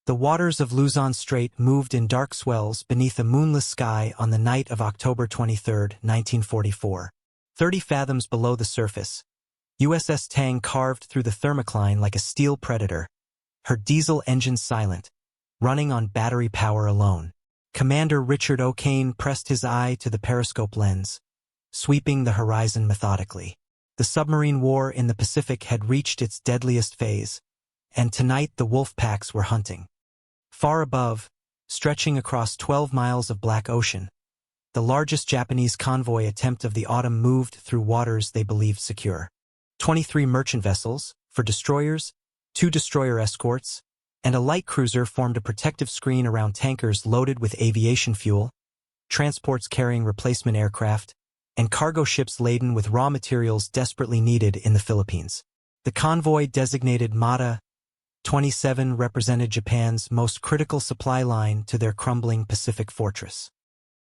The waters of Luzon Strait moved in dark swells beneath a moonless sky on the night of October 23, 1944. 30 fathoms below the surface, USS Tang carved through the thermocline like a steel predator, her diesel engine silent, running on battery power alone. Commander Richard O'Kane pressed his eye to the periscope lens, sweeping the horizon methodically. The submarine war in the Pacific had reached its deadliest phase, and tonight the wolf packs were hunting. Far above, stretching across 12 miles of black ocean, the largest Japanese convoy attempt of the autumn moved through waters they believed secure. 23 merchant vessels, for destroyers, 2 destroyer escorts, and a light cruiser formed a protective screen around tankers loaded with aviation fuel, transports carrying replacement aircraft, and cargo ships laden with raw materials desperately needed in the Philippines. The convoy, designated Mata 27, represented Japan's most critical supply line to their crumbling Pacific fortress.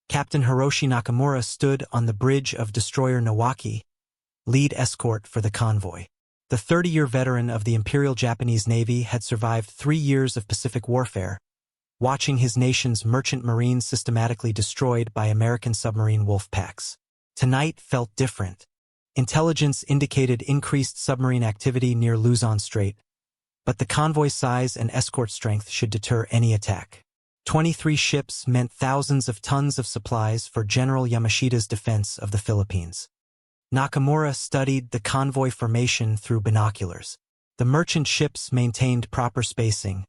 Captain Hiroshi Nakamura stood on the bridge of destroyer Nawaki, lead escort for the convoy. The 30-year veteran of the Imperial Japanese Navy had survived 3 years of Pacific warfare, watching his nation's merchant marines systematically destroyed by American submarine wolf packs. Tonight felt different. Intelligence indicated increased submarine activity near Luzon Strait, but the convoy's size and escort strength should deter any attack. 23 ships meant thousands of tons of supplies for General Yamashita's defense of the Philippines. Nakamura studied the convoy formation through binoculars. The merchant ships maintained proper spacing,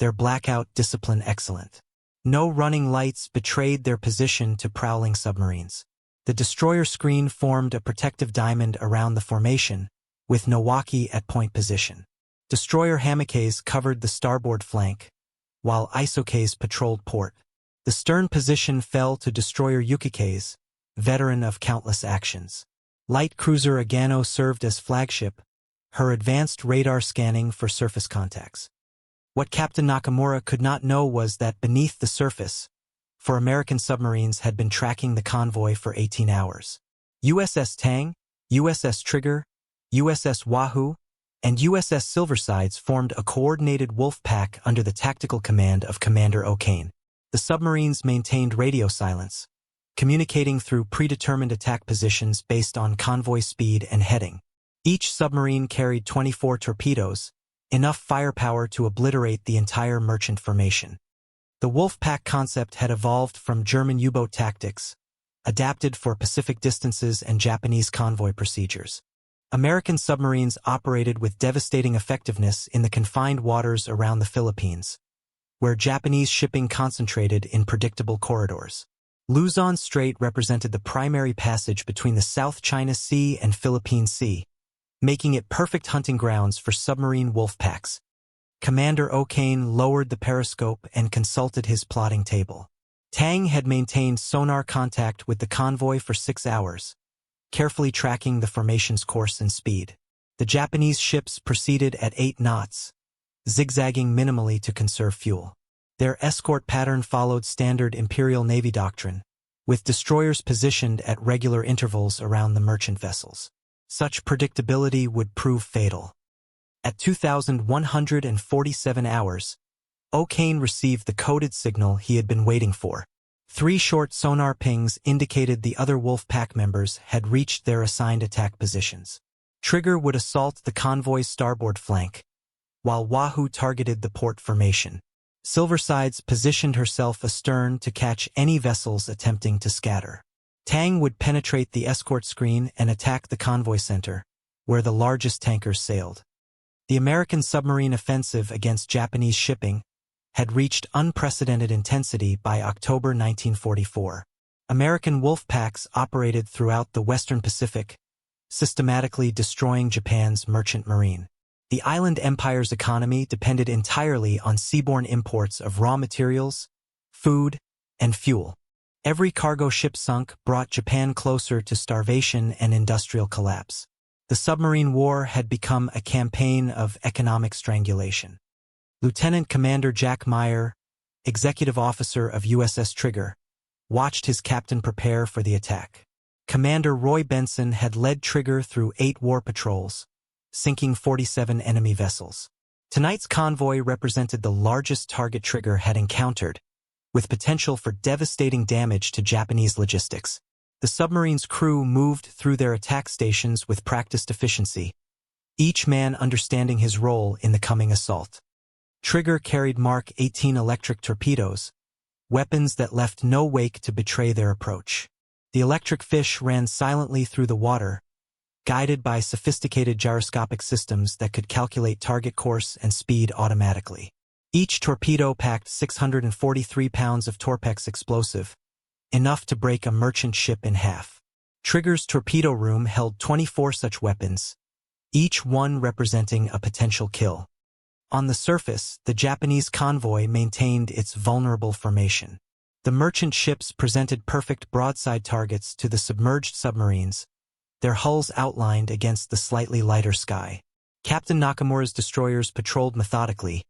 their blackout discipline excellent. No running lights betrayed their position to prowling submarines. The destroyer screen formed a protective diamond around the formation, with Nawaki at point position. Destroyer Hamakays covered the starboard flank, while Isokays patrolled port. The stern position fell to destroyer Yukikays, veteran of countless actions. Light cruiser Agano served as flagship, her advanced radar scanning for surface contacts. What Captain Nakamura could not know was that beneath the surface, for American submarines had been tracking the convoy for 18 hours. USS Tang, USS Trigger, USS Wahoo, and USS Silversides formed a coordinated wolf pack under the tactical command of Commander O'Kane. The submarines maintained radio silence, communicating through predetermined attack positions based on convoy speed and heading. Each submarine carried 24 torpedoes, enough firepower to obliterate the entire merchant formation. The wolf pack concept had evolved from German U-boat tactics, adapted for Pacific distances and Japanese convoy procedures. American submarines operated with devastating effectiveness in the confined waters around the Philippines, where Japanese shipping concentrated in predictable corridors. Luzon Strait represented the primary passage between the South China Sea and Philippine Sea, making it perfect hunting grounds for submarine wolf packs. Commander O'Kane lowered the periscope and consulted his plotting table. Tang had maintained sonar contact with the convoy for 6 hours, carefully tracking the formation's course and speed. The Japanese ships proceeded at 8 knots, zigzagging minimally to conserve fuel. Their escort pattern followed standard Imperial Navy doctrine, with destroyers positioned at regular intervals around the merchant vessels. Such predictability would prove fatal. At 2,147 hours, O'Kane received the coded signal he had been waiting for. 3 short sonar pings indicated the other wolf pack members had reached their assigned attack positions. Trigger would assault the convoy's starboard flank, while Wahoo targeted the port formation. Silversides positioned herself astern to catch any vessels attempting to scatter. Tang would penetrate the escort screen and attack the convoy center, where the largest tankers sailed. The American submarine offensive against Japanese shipping had reached unprecedented intensity by October 1944. American wolf packs operated throughout the Western Pacific, systematically destroying Japan's merchant marine. The island empire's economy depended entirely on seaborne imports of raw materials, food, and fuel. Every cargo ship sunk brought Japan closer to starvation and industrial collapse. The submarine war had become a campaign of economic strangulation. Lieutenant Commander Jack Meyer, executive officer of USS Trigger, watched his captain prepare for the attack. Commander Roy Benson had led Trigger through 8 war patrols, sinking 47 enemy vessels. Tonight's convoy represented the largest target Trigger had encountered, with potential for devastating damage to Japanese logistics. The submarine's crew moved through their attack stations with practiced efficiency, each man understanding his role in the coming assault. Trigger carried Mark 18 electric torpedoes, weapons that left no wake to betray their approach. The electric fish ran silently through the water, guided by sophisticated gyroscopic systems that could calculate target course and speed automatically. Each torpedo packed 643 pounds of Torpex explosive, enough to break a merchant ship in half. Trigger's torpedo room held 24 such weapons, each one representing a potential kill. On the surface, the Japanese convoy maintained its vulnerable formation. The merchant ships presented perfect broadside targets to the submerged submarines, their hulls outlined against the slightly lighter sky. Captain Nakamura's destroyers patrolled methodically,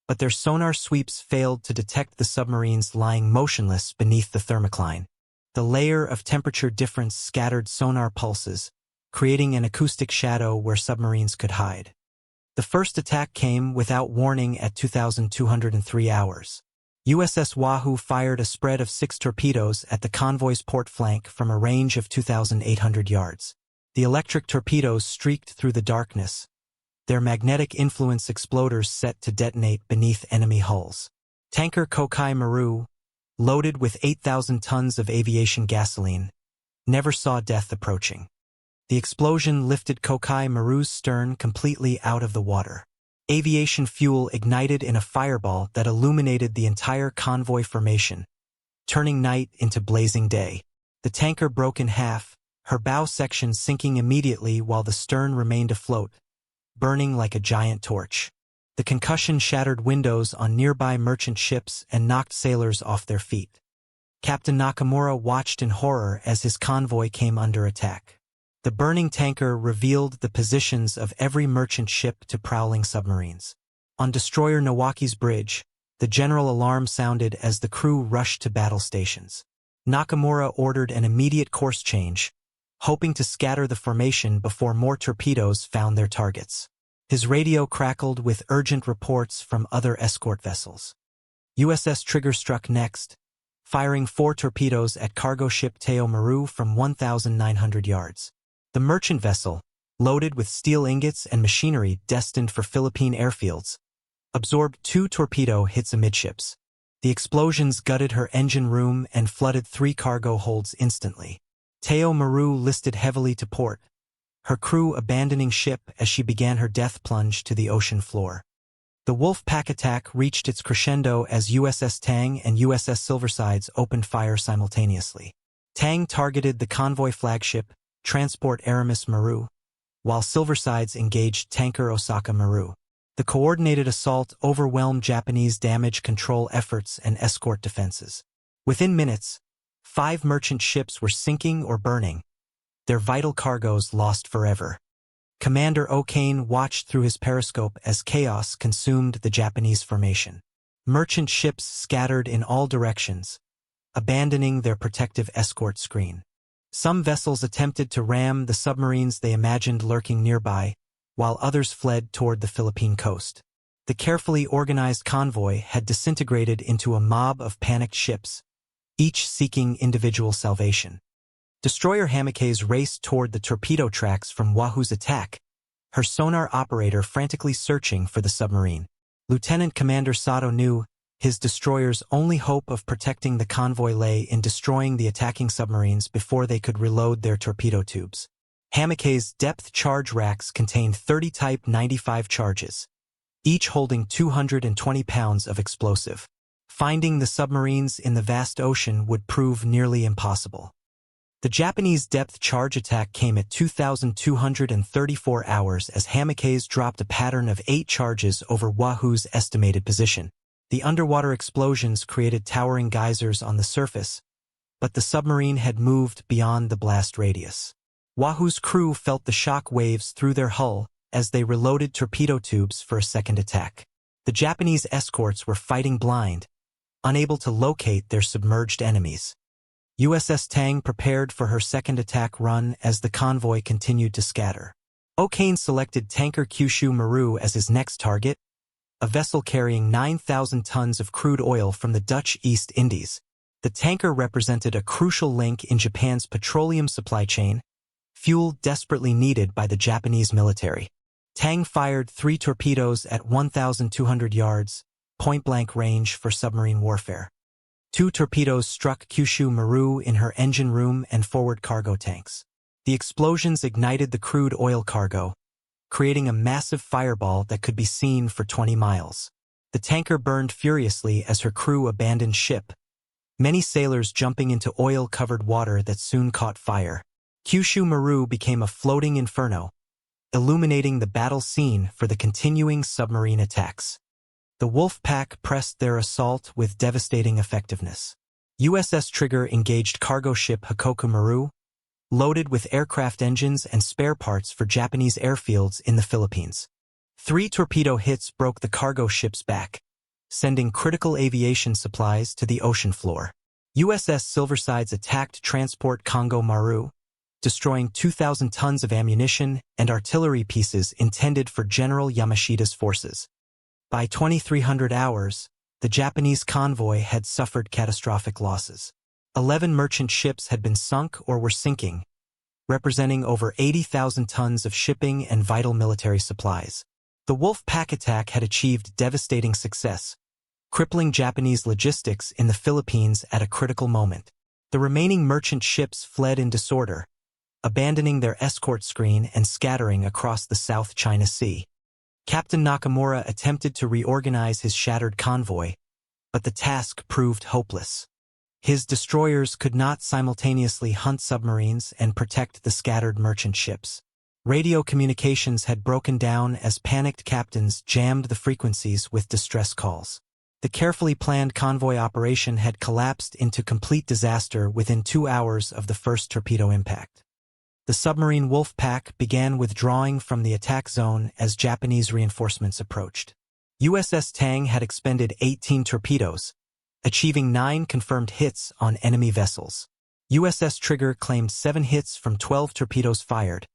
but their sonar sweeps failed to detect the submarines lying motionless beneath the thermocline. The layer of temperature difference scattered sonar pulses, creating an acoustic shadow where submarines could hide. The first attack came without warning at 2,203 hours. USS Wahoo fired a spread of 6 torpedoes at the convoy's port flank from a range of 2,800 yards. The electric torpedoes streaked through the darkness, their magnetic influence exploders set to detonate beneath enemy hulls. Tanker Kokai Maru, loaded with 8,000 tons of aviation gasoline, never saw death approaching. The explosion lifted Kokai Maru's stern completely out of the water. Aviation fuel ignited in a fireball that illuminated the entire convoy formation, turning night into blazing day. The tanker broke in half, her bow section sinking immediately while the stern remained afloat, burning like a giant torch. The concussion shattered windows on nearby merchant ships and knocked sailors off their feet. Captain Nakamura watched in horror as his convoy came under attack. The burning tanker revealed the positions of every merchant ship to prowling submarines. On destroyer Nawaki's bridge, the general alarm sounded as the crew rushed to battle stations. Nakamura ordered an immediate course change, hoping to scatter the formation before more torpedoes found their targets. His radio crackled with urgent reports from other escort vessels. USS Trigger struck next, firing 4 torpedoes at cargo ship Teo Maru from 1,900 yards. The merchant vessel, loaded with steel ingots and machinery destined for Philippine airfields, absorbed 2 torpedo hits amidships. The explosions gutted her engine room and flooded 3 cargo holds instantly. Teo Maru listed heavily to port, her crew abandoning ship as she began her death plunge to the ocean floor. The Wolf Pack attack reached its crescendo as USS Tang and USS Silversides opened fire simultaneously. Tang targeted the convoy flagship, transport Aramis Maru, while Silversides engaged tanker Osaka Maru. The coordinated assault overwhelmed Japanese damage control efforts and escort defenses. Within minutes, 5 merchant ships were sinking or burning, their vital cargoes lost forever. Commander O'Kane watched through his periscope as chaos consumed the Japanese formation. Merchant ships scattered in all directions, abandoning their protective escort screen. Some vessels attempted to ram the submarines they imagined lurking nearby, while others fled toward the Philippine coast. The carefully organized convoy had disintegrated into a mob of panicked ships, each seeking individual salvation. Destroyer Hamikes raced toward the torpedo tracks from Wahoo's attack, her sonar operator frantically searching for the submarine. Lieutenant Commander Sato knew his destroyer's only hope of protecting the convoy lay in destroying the attacking submarines before they could reload their torpedo tubes. Hamikes' depth charge racks contained 30 Type 95 charges, each holding 220 pounds of explosive. Finding the submarines in the vast ocean would prove nearly impossible. The Japanese depth charge attack came at 2,234 hours as Hamikes dropped a pattern of 8 charges over Wahoo's estimated position. The underwater explosions created towering geysers on the surface, but the submarine had moved beyond the blast radius. Wahoo's crew felt the shock waves through their hull as they reloaded torpedo tubes for a second attack. The Japanese escorts were fighting blind, unable to locate their submerged enemies. USS Tang prepared for her second attack run as the convoy continued to scatter. O'Kane selected tanker Kyushu Maru as his next target, a vessel carrying 9,000 tons of crude oil from the Dutch East Indies. The tanker represented a crucial link in Japan's petroleum supply chain, fuel desperately needed by the Japanese military. Tang fired 3 torpedoes at 1,200 yards, point-blank range for submarine warfare. 2 torpedoes struck Kyushu Maru in her engine room and forward cargo tanks. The explosions ignited the crude oil cargo, creating a massive fireball that could be seen for 20 miles. The tanker burned furiously as her crew abandoned ship, many sailors jumping into oil-covered water that soon caught fire. Kyushu Maru became a floating inferno, illuminating the battle scene for the continuing submarine attacks. The Wolf Pack pressed their assault with devastating effectiveness. USS Trigger engaged cargo ship Hikoku Maru, loaded with aircraft engines and spare parts for Japanese airfields in the Philippines. 3 torpedo hits broke the cargo ship's back, sending critical aviation supplies to the ocean floor. USS Silversides attacked transport Convoy Maru, destroying 2,000 tons of ammunition and artillery pieces intended for General Yamashita's forces. By 2300 hours, the Japanese convoy had suffered catastrophic losses. 11 merchant ships had been sunk or were sinking, representing over 80,000 tons of shipping and vital military supplies. The Wolf Pack attack had achieved devastating success, crippling Japanese logistics in the Philippines at a critical moment. The remaining merchant ships fled in disorder, abandoning their escort screen and scattering across the South China Sea. Captain Nakamura attempted to reorganize his shattered convoy, but the task proved hopeless. His destroyers could not simultaneously hunt submarines and protect the scattered merchant ships. Radio communications had broken down as panicked captains jammed the frequencies with distress calls. The carefully planned convoy operation had collapsed into complete disaster within 2 hours of the first torpedo impact. The submarine Wolf Pack began withdrawing from the attack zone as Japanese reinforcements approached. USS Tang had expended 18 torpedoes, achieving 9 confirmed hits on enemy vessels. USS Trigger claimed 7 hits from 12 torpedoes fired,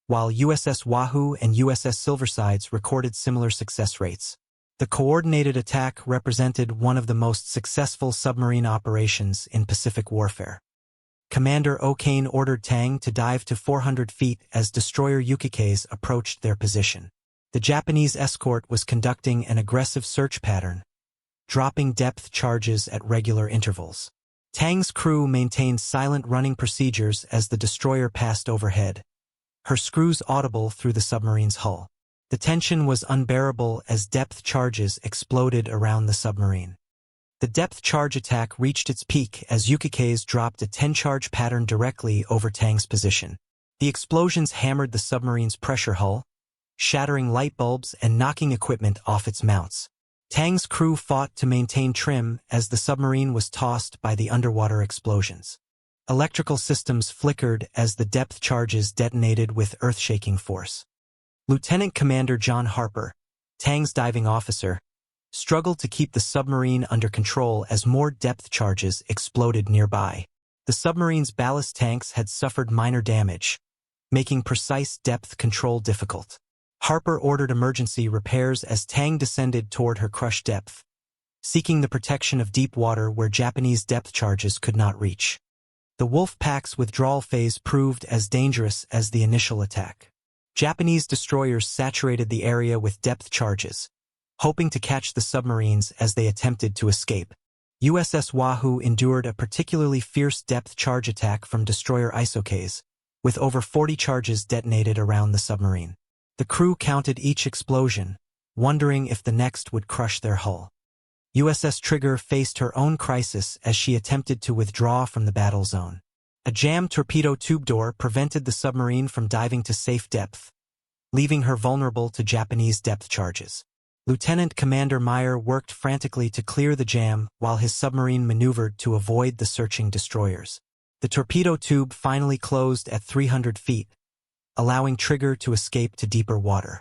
while USS Wahoo and USS Silversides recorded similar success rates. The coordinated attack represented one of the most successful submarine operations in Pacific warfare. Commander O'Kane ordered Tang to dive to 400 feet as destroyer Yukikaze approached their position. The Japanese escort was conducting an aggressive search pattern, dropping depth charges at regular intervals. Tang's crew maintained silent running procedures as the destroyer passed overhead, her screws audible through the submarine's hull. The tension was unbearable as depth charges exploded around the submarine. The depth charge attack reached its peak as Yukikaze dropped a 10-charge pattern directly over Tang's position. The explosions hammered the submarine's pressure hull, shattering light bulbs and knocking equipment off its mounts. Tang's crew fought to maintain trim as the submarine was tossed by the underwater explosions. Electrical systems flickered as the depth charges detonated with earth-shaking force. Lieutenant Commander John Harper, Tang's diving officer, struggled to keep the submarine under control as more depth charges exploded nearby. The submarine's ballast tanks had suffered minor damage, making precise depth control difficult. Harper ordered emergency repairs as Tang descended toward her crush depth, seeking the protection of deep water where Japanese depth charges could not reach. The Wolf Pack's withdrawal phase proved as dangerous as the initial attack. Japanese destroyers saturated the area with depth charges, hoping to catch the submarines as they attempted to escape. USS Wahoo endured a particularly fierce depth charge attack from destroyer Isokaze, with over 40 charges detonated around the submarine. The crew counted each explosion, wondering if the next would crush their hull. USS Trigger faced her own crisis as she attempted to withdraw from the battle zone. A jammed torpedo tube door prevented the submarine from diving to safe depth, leaving her vulnerable to Japanese depth charges. Lieutenant Commander Meyer worked frantically to clear the jam while his submarine maneuvered to avoid the searching destroyers. The torpedo tube finally closed at 300 feet, allowing Trigger to escape to deeper water.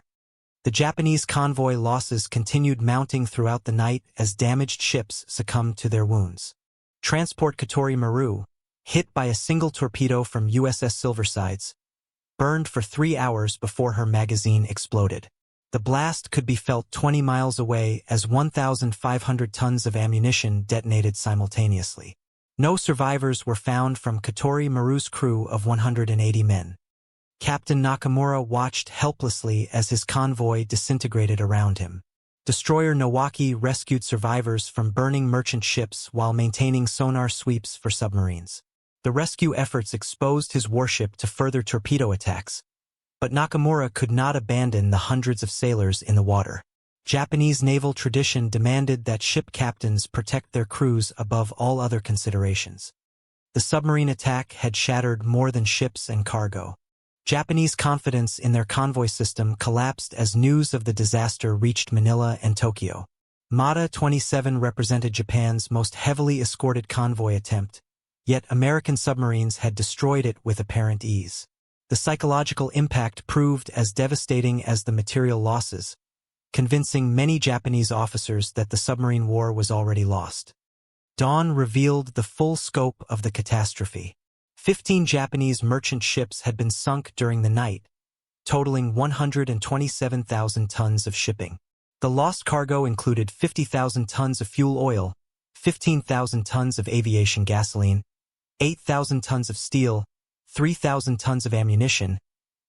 The Japanese convoy losses continued mounting throughout the night as damaged ships succumbed to their wounds. Transport Katori Maru, hit by a single torpedo from USS Silversides, burned for 3 hours before her magazine exploded. The blast could be felt 20 miles away as 1,500 tons of ammunition detonated simultaneously. No survivors were found from Katori Maru's crew of 180 men. Captain Nakamura watched helplessly as his convoy disintegrated around him. Destroyer Nowaki rescued survivors from burning merchant ships while maintaining sonar sweeps for submarines. The rescue efforts exposed his warship to further torpedo attacks, but Nakamura could not abandon the hundreds of sailors in the water. Japanese naval tradition demanded that ship captains protect their crews above all other considerations. The submarine attack had shattered more than ships and cargo. Japanese confidence in their convoy system collapsed as news of the disaster reached Manila and Tokyo. Mata 27 represented Japan's most heavily escorted convoy attempt, yet American submarines had destroyed it with apparent ease. The psychological impact proved as devastating as the material losses, convincing many Japanese officers that the submarine war was already lost. Dawn revealed the full scope of the catastrophe. 15 Japanese merchant ships had been sunk during the night, totaling 127,000 tons of shipping. The lost cargo included 50,000 tons of fuel oil, 15,000 tons of aviation gasoline, 8,000 tons of steel, 3,000 tons of ammunition,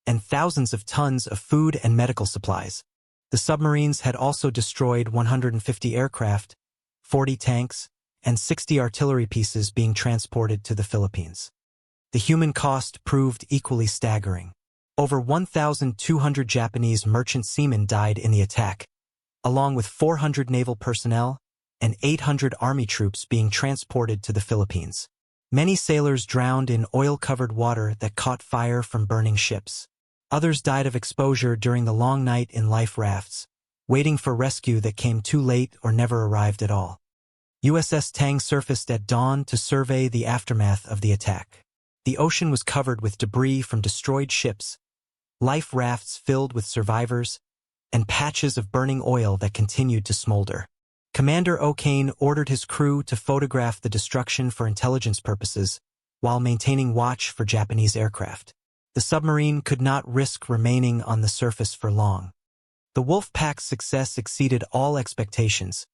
and thousands of tons of food and medical supplies. The submarines had also destroyed 150 aircraft, 40 tanks, and 60 artillery pieces being transported to the Philippines. The human cost proved equally staggering. Over 1,200 Japanese merchant seamen died in the attack, along with 400 naval personnel and 800 army troops being transported to the Philippines. Many sailors drowned in oil-covered water that caught fire from burning ships. Others died of exposure during the long night in life rafts, waiting for rescue that came too late or never arrived at all. USS Tang surfaced at dawn to survey the aftermath of the attack. The ocean was covered with debris from destroyed ships, life rafts filled with survivors, and patches of burning oil that continued to smolder. Commander O'Kane ordered his crew to photograph the destruction for intelligence purposes while maintaining watch for Japanese aircraft. The submarine could not risk remaining on the surface for long. The Wolfpack's success exceeded all expectations,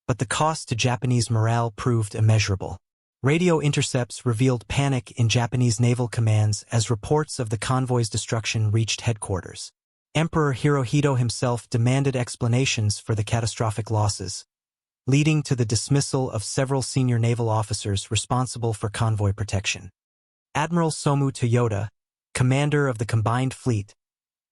but the cost to Japanese morale proved immeasurable. Radio intercepts revealed panic in Japanese naval commands as reports of the convoy's destruction reached headquarters. Emperor Hirohito himself demanded explanations for the catastrophic losses, leading to the dismissal of several senior naval officers responsible for convoy protection. Admiral Somu Toyota, commander of the combined fleet,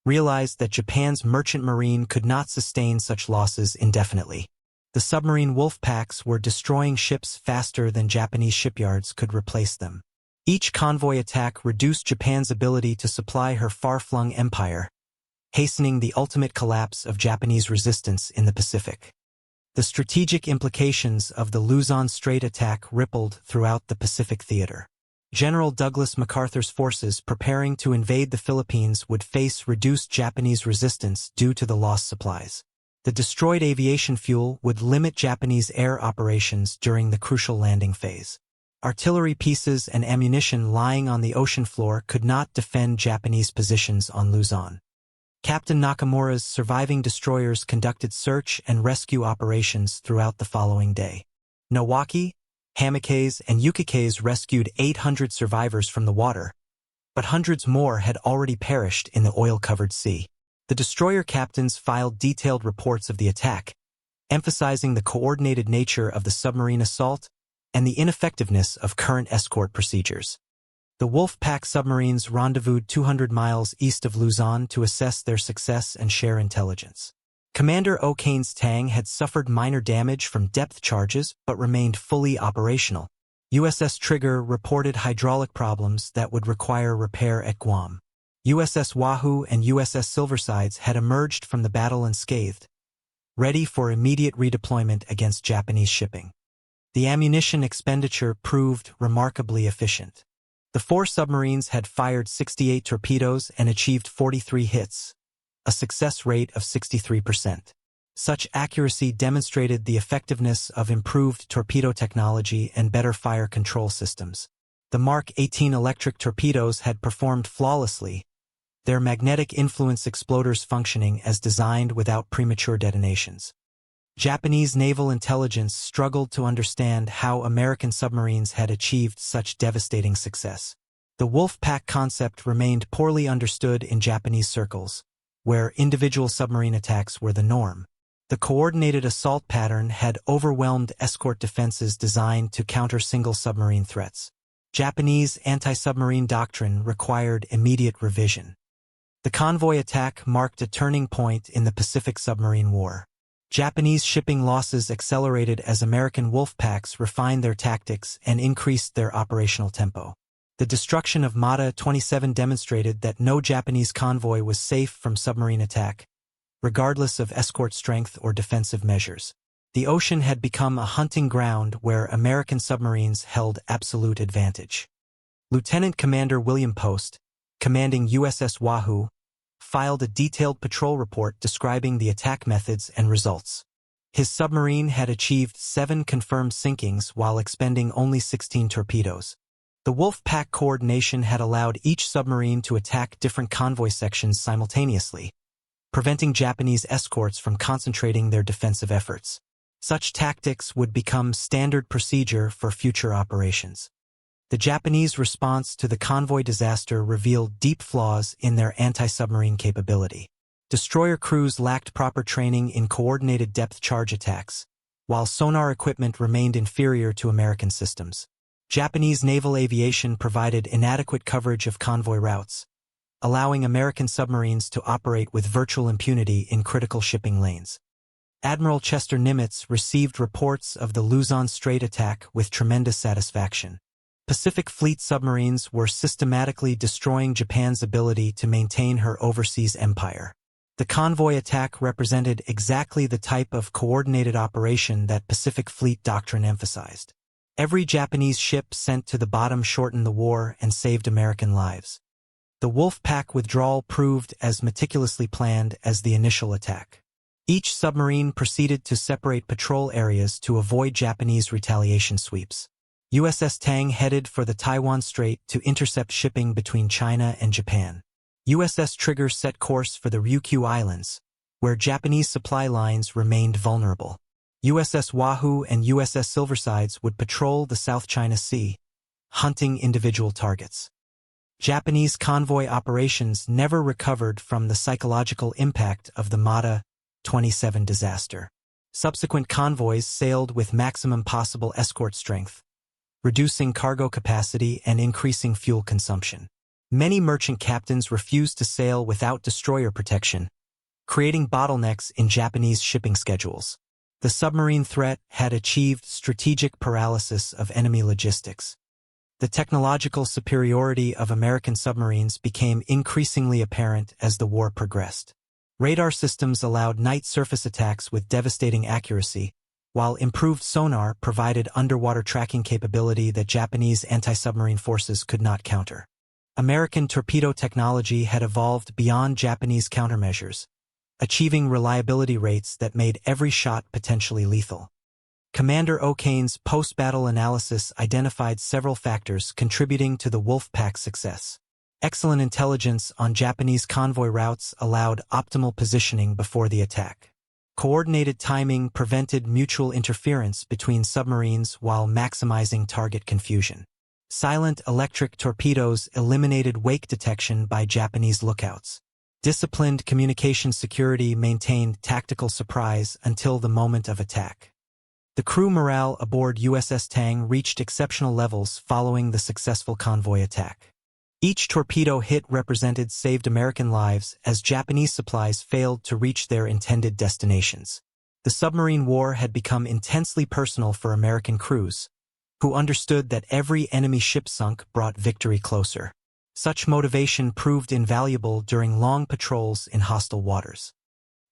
realized that Japan's merchant marine could not sustain such losses indefinitely. The submarine Wolfpacks were destroying ships faster than Japanese shipyards could replace them. Each convoy attack reduced Japan's ability to supply her far-flung empire, hastening the ultimate collapse of Japanese resistance in the Pacific. The strategic implications of the Luzon Strait attack rippled throughout the Pacific theater. General Douglas MacArthur's forces preparing to invade the Philippines would face reduced Japanese resistance due to the lost supplies. The destroyed aviation fuel would limit Japanese air operations during the crucial landing phase. Artillery pieces and ammunition lying on the ocean floor could not defend Japanese positions on Luzon. Captain Nakamura's surviving destroyers conducted search and rescue operations throughout the following day. Nowaki, Hamikes, and Yukikes rescued 800 survivors from the water, but hundreds more had already perished in the oil-covered sea. The destroyer captains filed detailed reports of the attack, emphasizing the coordinated nature of the submarine assault and the ineffectiveness of current escort procedures. The Wolfpack submarines rendezvoused 200 miles east of Luzon to assess their success and share intelligence. Commander O'Kane's Tang had suffered minor damage from depth charges but remained fully operational. USS Trigger reported hydraulic problems that would require repair at Guam. USS Wahoo and USS Silversides had emerged from the battle unscathed, ready for immediate redeployment against Japanese shipping. The ammunition expenditure proved remarkably efficient. The 4 submarines had fired 68 torpedoes and achieved 43 hits, a success rate of 63%. Such accuracy demonstrated the effectiveness of improved torpedo technology and better fire control systems. The Mark 18 electric torpedoes had performed flawlessly, their magnetic influence exploders functioning as designed without premature detonations. Japanese naval intelligence struggled to understand how American submarines had achieved such devastating success. The wolf pack concept remained poorly understood in Japanese circles, where individual submarine attacks were the norm. The coordinated assault pattern had overwhelmed escort defenses designed to counter single submarine threats. Japanese anti-submarine doctrine required immediate revision. The convoy attack marked a turning point in the Pacific Submarine War. Japanese shipping losses accelerated as American wolf packs refined their tactics and increased their operational tempo. The destruction of Mata 27 demonstrated that no Japanese convoy was safe from submarine attack, regardless of escort strength or defensive measures. The ocean had become a hunting ground where American submarines held absolute advantage. Lieutenant Commander William Post, commanding USS Wahoo, filed a detailed patrol report describing the attack methods and results. His submarine had achieved 7 confirmed sinkings while expending only 16 torpedoes. The wolf pack coordination had allowed each submarine to attack different convoy sections simultaneously, preventing Japanese escorts from concentrating their defensive efforts. Such tactics would become standard procedure for future operations. The Japanese response to the convoy disaster revealed deep flaws in their anti-submarine capability. Destroyer crews lacked proper training in coordinated depth charge attacks, while sonar equipment remained inferior to American systems. Japanese naval aviation provided inadequate coverage of convoy routes, allowing American submarines to operate with virtual impunity in critical shipping lanes. Admiral Chester Nimitz received reports of the Luzon Strait attack with tremendous satisfaction. Pacific Fleet submarines were systematically destroying Japan's ability to maintain her overseas empire. The convoy attack represented exactly the type of coordinated operation that Pacific Fleet doctrine emphasized. Every Japanese ship sent to the bottom shortened the war and saved American lives. The wolf pack withdrawal proved as meticulously planned as the initial attack. Each submarine proceeded to separate patrol areas to avoid Japanese retaliation sweeps. USS Tang headed for the Taiwan Strait to intercept shipping between China and Japan. USS Trigger set course for the Ryukyu Islands, where Japanese supply lines remained vulnerable. USS Wahoo and USS Silversides would patrol the South China Sea, hunting individual targets. Japanese convoy operations never recovered from the psychological impact of the Mata 27 disaster. Subsequent convoys sailed with maximum possible escort strength, reducing cargo capacity and increasing fuel consumption. Many merchant captains refused to sail without destroyer protection, creating bottlenecks in Japanese shipping schedules. The submarine threat had achieved strategic paralysis of enemy logistics. The technological superiority of American submarines became increasingly apparent as the war progressed. Radar systems allowed night surface attacks with devastating accuracy, while improved sonar provided underwater tracking capability that Japanese anti-submarine forces could not counter. American torpedo technology had evolved beyond Japanese countermeasures, achieving reliability rates that made every shot potentially lethal. Commander O'Kane's post-battle analysis identified several factors contributing to the wolf pack's success. Excellent intelligence on Japanese convoy routes allowed optimal positioning before the attack. Coordinated timing prevented mutual interference between submarines while maximizing target confusion. Silent electric torpedoes eliminated wake detection by Japanese lookouts. Disciplined communication security maintained tactical surprise until the moment of attack. The crew morale aboard USS Tang reached exceptional levels following the successful convoy attack. Each torpedo hit represented saved American lives as Japanese supplies failed to reach their intended destinations. The submarine war had become intensely personal for American crews, who understood that every enemy ship sunk brought victory closer. Such motivation proved invaluable during long patrols in hostile waters.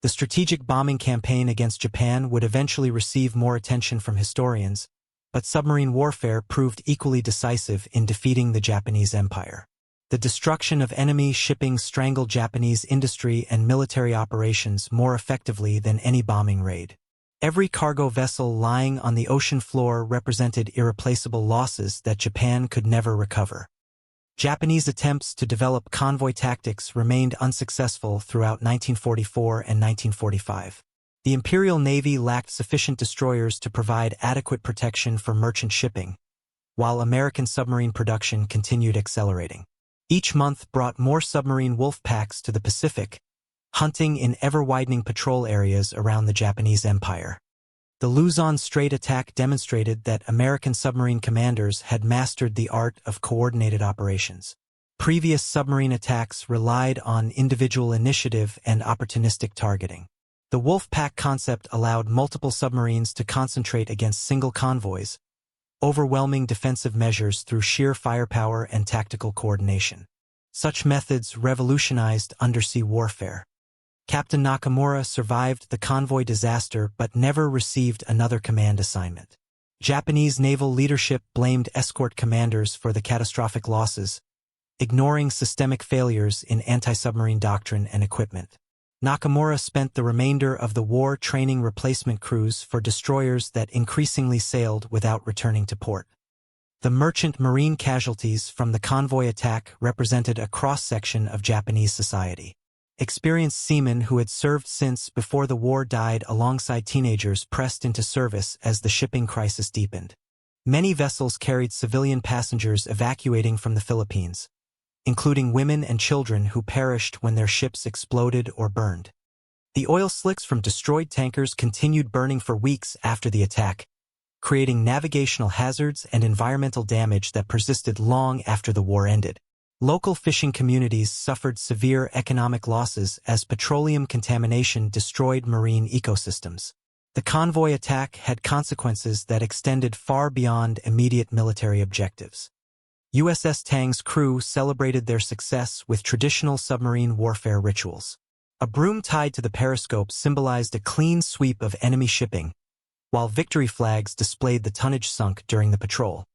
The strategic bombing campaign against Japan would eventually receive more attention from historians, but submarine warfare proved equally decisive in defeating the Japanese Empire. The destruction of enemy shipping strangled Japanese industry and military operations more effectively than any bombing raid. Every cargo vessel lying on the ocean floor represented irreplaceable losses that Japan could never recover. Japanese attempts to develop convoy tactics remained unsuccessful throughout 1944 and 1945. The Imperial Navy lacked sufficient destroyers to provide adequate protection for merchant shipping, while American submarine production continued accelerating. Each month brought more submarine wolf packs to the Pacific, hunting in ever-widening patrol areas around the Japanese Empire. The Luzon Strait attack demonstrated that American submarine commanders had mastered the art of coordinated operations. Previous submarine attacks relied on individual initiative and opportunistic targeting. The wolf pack concept allowed multiple submarines to concentrate against single convoys, overwhelming defensive measures through sheer firepower and tactical coordination. Such methods revolutionized undersea warfare. Captain Nakamura survived the convoy disaster but never received another command assignment. Japanese naval leadership blamed escort commanders for the catastrophic losses, ignoring systemic failures in anti-submarine doctrine and equipment. Nakamura spent the remainder of the war training replacement crews for destroyers that increasingly sailed without returning to port. The merchant marine casualties from the convoy attack represented a cross-section of Japanese society. Experienced seamen who had served since before the war died alongside teenagers pressed into service as the shipping crisis deepened. Many vessels carried civilian passengers evacuating from the Philippines, including women and children who perished when their ships exploded or burned. The oil slicks from destroyed tankers continued burning for weeks after the attack, creating navigational hazards and environmental damage that persisted long after the war ended. Local fishing communities suffered severe economic losses as petroleum contamination destroyed marine ecosystems. The convoy attack had consequences that extended far beyond immediate military objectives. USS Tang's crew celebrated their success with traditional submarine warfare rituals. A broom tied to the periscope symbolized a clean sweep of enemy shipping, while victory flags displayed the tonnage sunk during the patrol.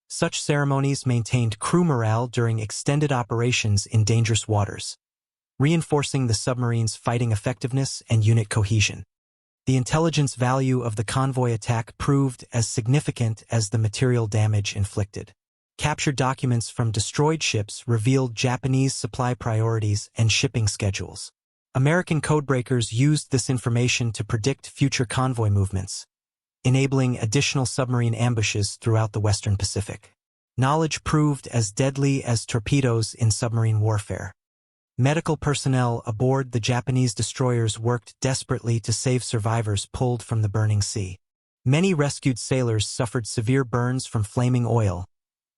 Such ceremonies maintained crew morale during extended operations in dangerous waters, reinforcing the submarine's fighting effectiveness and unit cohesion. The intelligence value of the convoy attack proved as significant as the material damage inflicted. Captured documents from destroyed ships revealed Japanese supply priorities and shipping schedules. American codebreakers used this information to predict future convoy movements, enabling additional submarine ambushes throughout the Western Pacific. Knowledge proved as deadly as torpedoes in submarine warfare. Medical personnel aboard the Japanese destroyers worked desperately to save survivors pulled from the burning sea. Many rescued sailors suffered severe burns from flaming oil,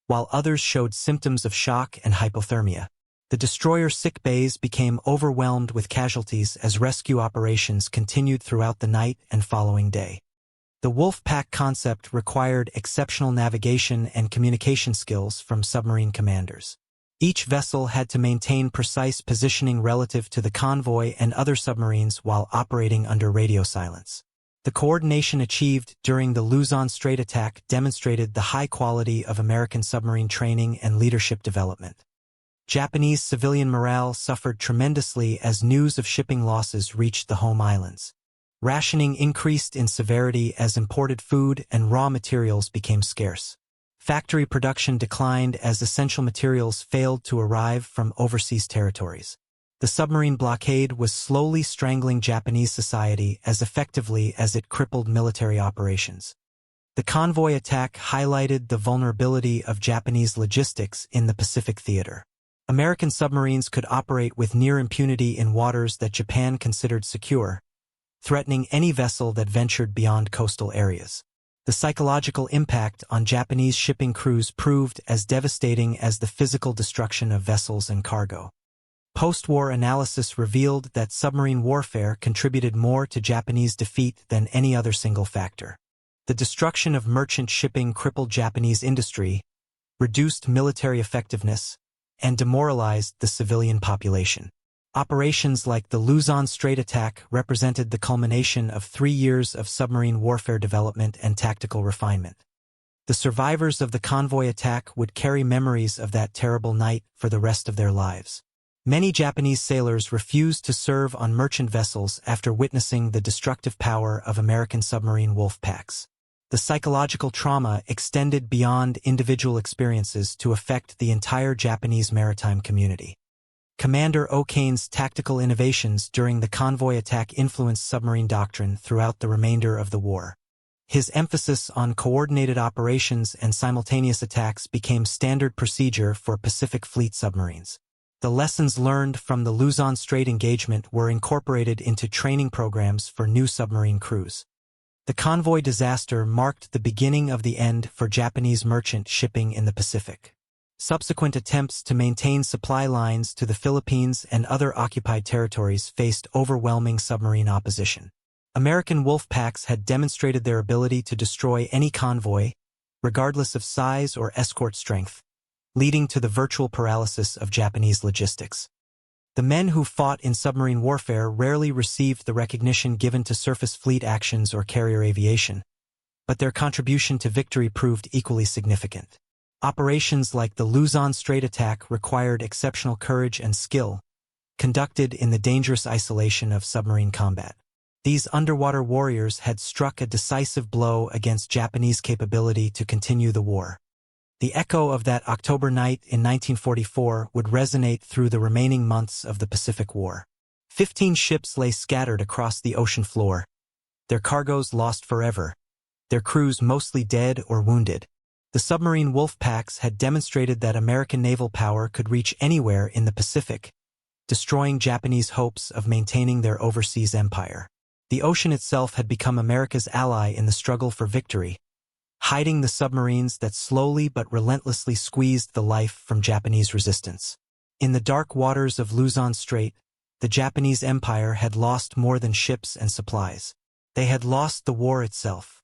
while others showed symptoms of shock and hypothermia. The destroyer sick bays became overwhelmed with casualties as rescue operations continued throughout the night and following day. The wolf pack concept required exceptional navigation and communication skills from submarine commanders. Each vessel had to maintain precise positioning relative to the convoy and other submarines while operating under radio silence. The coordination achieved during the Luzon Strait attack demonstrated the high quality of American submarine training and leadership development. Japanese civilian morale suffered tremendously as news of shipping losses reached the home islands. Rationing increased in severity as imported food and raw materials became scarce. Factory production declined as essential materials failed to arrive from overseas territories. The submarine blockade was slowly strangling Japanese society as effectively as it crippled military operations. The convoy attack highlighted the vulnerability of Japanese logistics in the Pacific theater. American submarines could operate with near impunity in waters that Japan considered secure, threatening any vessel that ventured beyond coastal areas. The psychological impact on Japanese shipping crews proved as devastating as the physical destruction of vessels and cargo. Post-war analysis revealed that submarine warfare contributed more to Japanese defeat than any other single factor. The destruction of merchant shipping crippled Japanese industry, reduced military effectiveness, and demoralized the civilian population. Operations like the Luzon Strait attack represented the culmination of 3 years of submarine warfare development and tactical refinement. The survivors of the convoy attack would carry memories of that terrible night for the rest of their lives. Many Japanese sailors refused to serve on merchant vessels after witnessing the destructive power of American submarine wolf packs. The psychological trauma extended beyond individual experiences to affect the entire Japanese maritime community. Commander Okane's tactical innovations during the convoy attack influenced submarine doctrine throughout the remainder of the war. His emphasis on coordinated operations and simultaneous attacks became standard procedure for Pacific Fleet submarines. The lessons learned from the Luzon Strait engagement were incorporated into training programs for new submarine crews. The convoy disaster marked the beginning of the end for Japanese merchant shipping in the Pacific. Subsequent attempts to maintain supply lines to the Philippines and other occupied territories faced overwhelming submarine opposition. American wolf packs had demonstrated their ability to destroy any convoy, regardless of size or escort strength, leading to the virtual paralysis of Japanese logistics. The men who fought in submarine warfare rarely received the recognition given to surface fleet actions or carrier aviation, but their contribution to victory proved equally significant. Operations like the Luzon Strait attack required exceptional courage and skill, conducted in the dangerous isolation of submarine combat. These underwater warriors had struck a decisive blow against Japanese capability to continue the war. The echo of that October night in 1944 would resonate through the remaining months of the Pacific War. 15 ships lay scattered across the ocean floor, their cargoes lost forever, their crews mostly dead or wounded. The submarine wolf packs had demonstrated that American naval power could reach anywhere in the Pacific, destroying Japanese hopes of maintaining their overseas empire. The ocean itself had become America's ally in the struggle for victory, hiding the submarines that slowly but relentlessly squeezed the life from Japanese resistance. In the dark waters of Luzon Strait, the Japanese Empire had lost more than ships and supplies. They had lost the war itself.